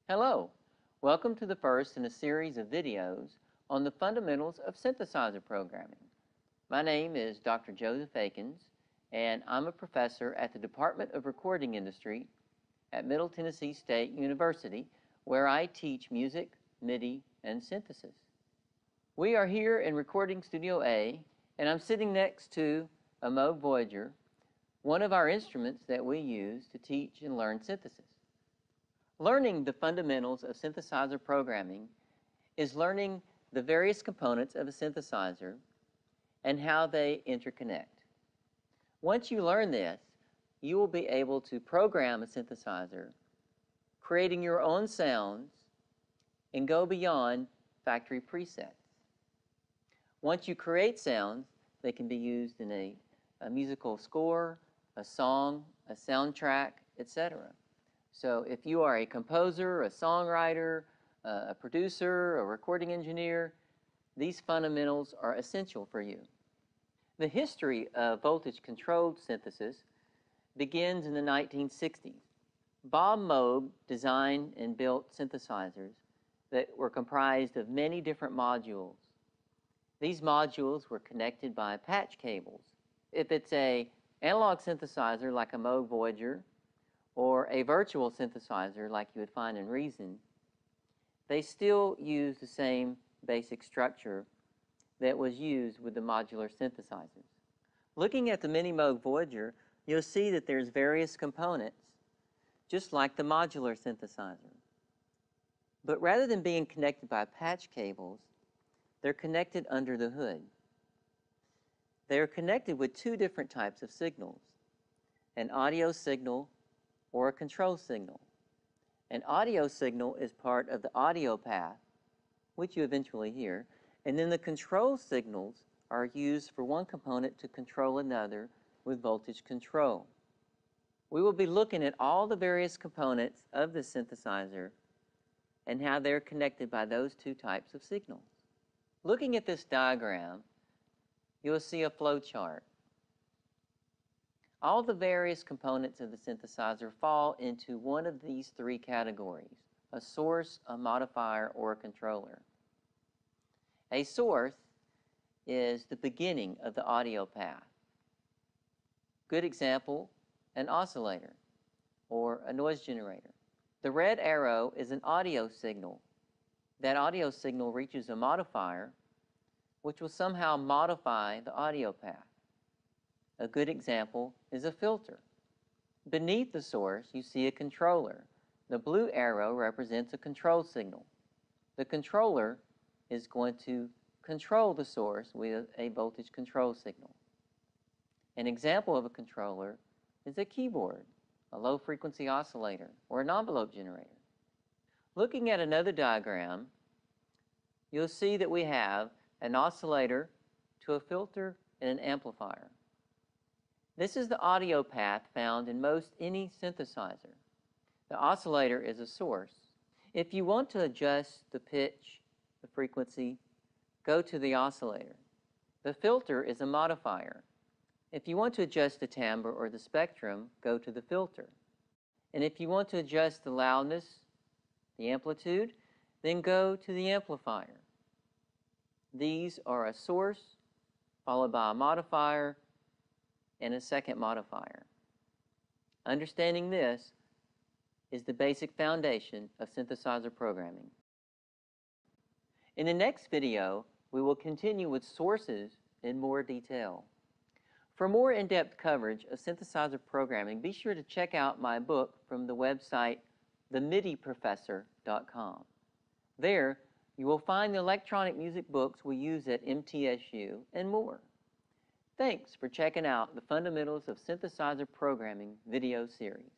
Hello, welcome to the first in a series of videos on the fundamentals of synthesizer programming. My name is Dr. Joseph Akins, and I'm a professor at the Department of Recording Industry at Middle Tennessee State University, where I teach music, MIDI, and synthesis. We are here in Recording Studio A, and I'm sitting next to a Moog Voyager, one of our instruments that we use to teach and learn synthesis. Learning the fundamentals of synthesizer programming is learning the various components of a synthesizer and how they interconnect. Once you learn this, you will be able to program a synthesizer, creating your own sounds, and go beyond factory presets. Once you create sounds, they can be used in a musical score, a song, a soundtrack, etc. So if you are a composer, a songwriter, a producer, a recording engineer, these fundamentals are essential for you. The history of voltage-controlled synthesis begins in the 1960s. Bob Moog designed and built synthesizers that were comprised of many different modules. These modules were connected by patch cables. If it's an analog synthesizer like a Moog Voyager, or a virtual synthesizer like you would find in Reason, they still use the same basic structure that was used with the modular synthesizers. Looking at the Mini Moog Voyager, you'll see that there's various components, just like the modular synthesizer. But rather than being connected by patch cables, they're connected under the hood. They're connected with two different types of signals, an audio signal or a control signal. An audio signal is part of the audio path, which you eventually hear, and then the control signals are used for one component to control another with voltage control. We will be looking at all the various components of the synthesizer and how they're connected by those two types of signals. Looking at this diagram, you'll see a flow chart. All the various components of the synthesizer fall into one of these three categories: a source, a modifier, or a controller. A source is the beginning of the audio path. Good example, an oscillator or a noise generator. The red arrow is an audio signal. That audio signal reaches a modifier, which will somehow modify the audio path. A good example is a filter. Beneath the source, you see a controller. The blue arrow represents a control signal. The controller is going to control the source with a voltage control signal. An example of a controller is a keyboard, a low-frequency oscillator, or an envelope generator. Looking at another diagram, you'll see that we have an oscillator to a filter and an amplifier. This is the audio path found in most any synthesizer. The oscillator is a source. If you want to adjust the pitch, the frequency, go to the oscillator. The filter is a modifier. If you want to adjust the timbre or the spectrum, go to the filter. And if you want to adjust the loudness, the amplitude, then go to the amplifier. These are a source, followed by a modifier, and a second modifier. Understanding this is the basic foundation of synthesizer programming. In the next video, we will continue with sources in more detail. For more in-depth coverage of synthesizer programming, be sure to check out my book from the website themidiprofessor.com. There, you will find the electronic music books we use at MTSU and more. Thanks for checking out the Fundamentals of Synthesizer Programming video series.